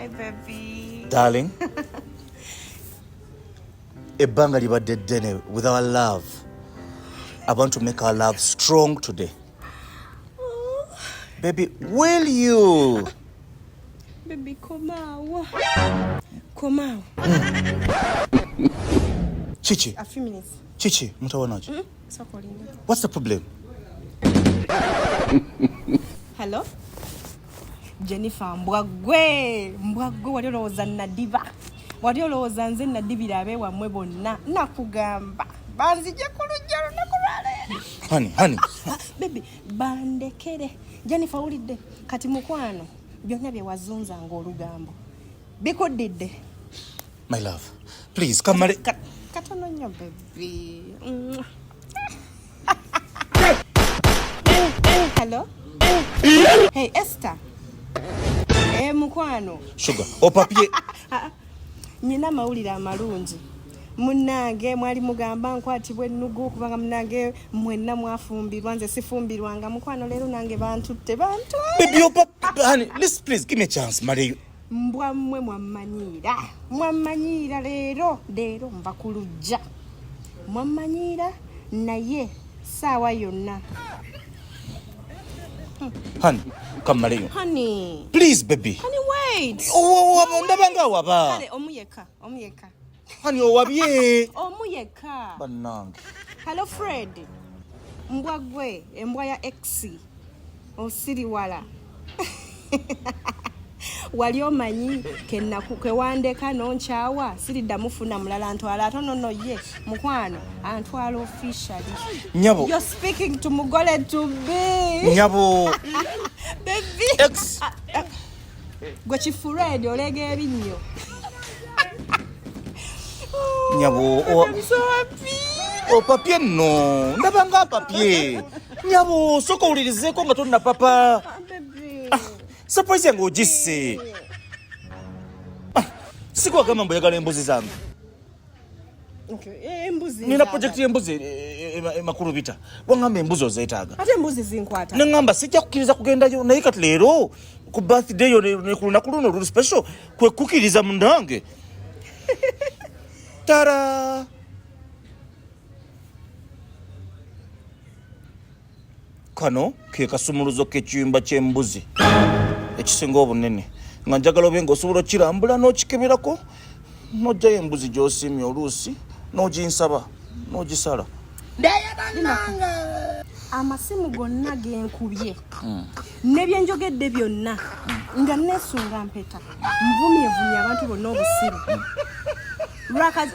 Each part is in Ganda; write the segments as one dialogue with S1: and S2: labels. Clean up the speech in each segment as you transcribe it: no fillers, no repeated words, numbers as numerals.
S1: Hi, baby.
S2: Darling. Ebanga libadde ddene with our love. I want to make our love strong today. Baby, will you?
S1: Baby, come out. Come out.
S2: Chichi.
S1: A few minutes.
S2: Chichi, mutawonaje?
S1: So calling.
S2: What's the problem?
S1: Hello? Jennifer mbwagwe wali olowooza nadiba. Wali olowooza nze nadibira abeewa mmwe bonna. Nakugamba. Banzije ku lujja lunaku lwaleero.
S2: Honey.
S1: Baby, bandekere. Jennifer ulidde. Kati mukwano. Byonna bye wazunza ng'olugambo. Bikuddidde.
S2: My love, please come marry.
S1: Katono nnyo, baby. Hello? Hey, Esther. Mukwano.
S2: Sugar. O papier.
S1: Nina mawulire amalungi. Munnange mwali mugamba nkwatibwa ennugu kubanga munnange mwenna mwafumbirwa nze sifumbirwanga mukwano leero nange bantutte bantu.
S2: Baby, honey, listen, please give me a chance, marry.
S1: Mbwa mmwe mwammanyiira leero mba ku lujja. Mwammanyiira naye saawa yonna.
S2: Honey, come marry you.
S1: Honey.
S2: Please, baby.
S1: Honey, wait.
S2: Ndabanga waba.
S1: Kale, omuyeka.
S2: Honey, owabye.
S1: Omuyeka.
S2: Bannange.
S1: Hello, Fred. Mbwa gwe, embwa ya X. Osiriwala. Wali omanyi ke wandeka nonkyawa siridda mufuna mulala ntwala atonono ye mukwano antwala officially.
S2: Nyabo.
S1: You're speaking to mugole to be.
S2: Nyabo.
S1: Baby.
S2: X.
S1: Gwe Fred olega ebinnyo.
S2: Nyabo.
S1: I'm so happy.
S2: Papier no. Ndabanga papier. Nyabo, soko ulirizeko nga tonna papa.
S1: Baby.
S2: Surprise yangu ojisse. Siku kama mboyagala embuzi zangu.
S1: Okay, embuzi.
S2: Nina project y'embuzi makulu bita. Wangamba embuzi ozeetaaga.
S1: Ate embuzi zinkwata.
S2: Nengamba sijja kukkiriza kugendayo naye kati leero ku birthday yo ne ku lunaku luno olu special kwe kukiriza mundange. Tara. Kano ke kasumuluzo k'ekiyumba ky'embuzi ekisinga obunene nga njagala obe ng'osobola okirambula n'okikeberako n'oggyayo embuzi gy'osiimye oluusi n'oginsaba n'ogisala.
S1: Amasimu gonna genkubye ne byenjogedde byonna nga nesunga mpeta nvumye abantu bonna obusiru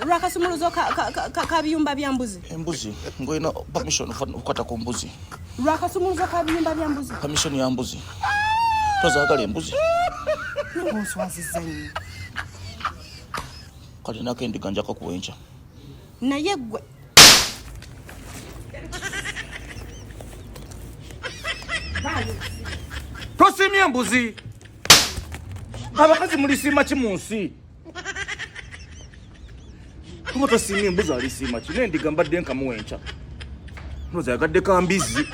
S1: lwakasumuluzo kabiyumba bya mbuzi.
S2: Embuzi ngoyina permission okukwata ku mbuzi.
S1: Lwakasumuluzo kabiyumba bya mbuzi.
S2: Permission ya mbuzi. Tozaagala embuzi.
S1: Onswaziza nnyo.
S2: Kati nako endiga njako kuwenca.
S1: Naye gwe.
S2: Tosimye embuzi. Abakazi mulisiima ki mu nsi? Kuba tosimye embuzi alisiima ki? N'endiga mbadde nkamuwenca. Nozaagadde ka mbizi.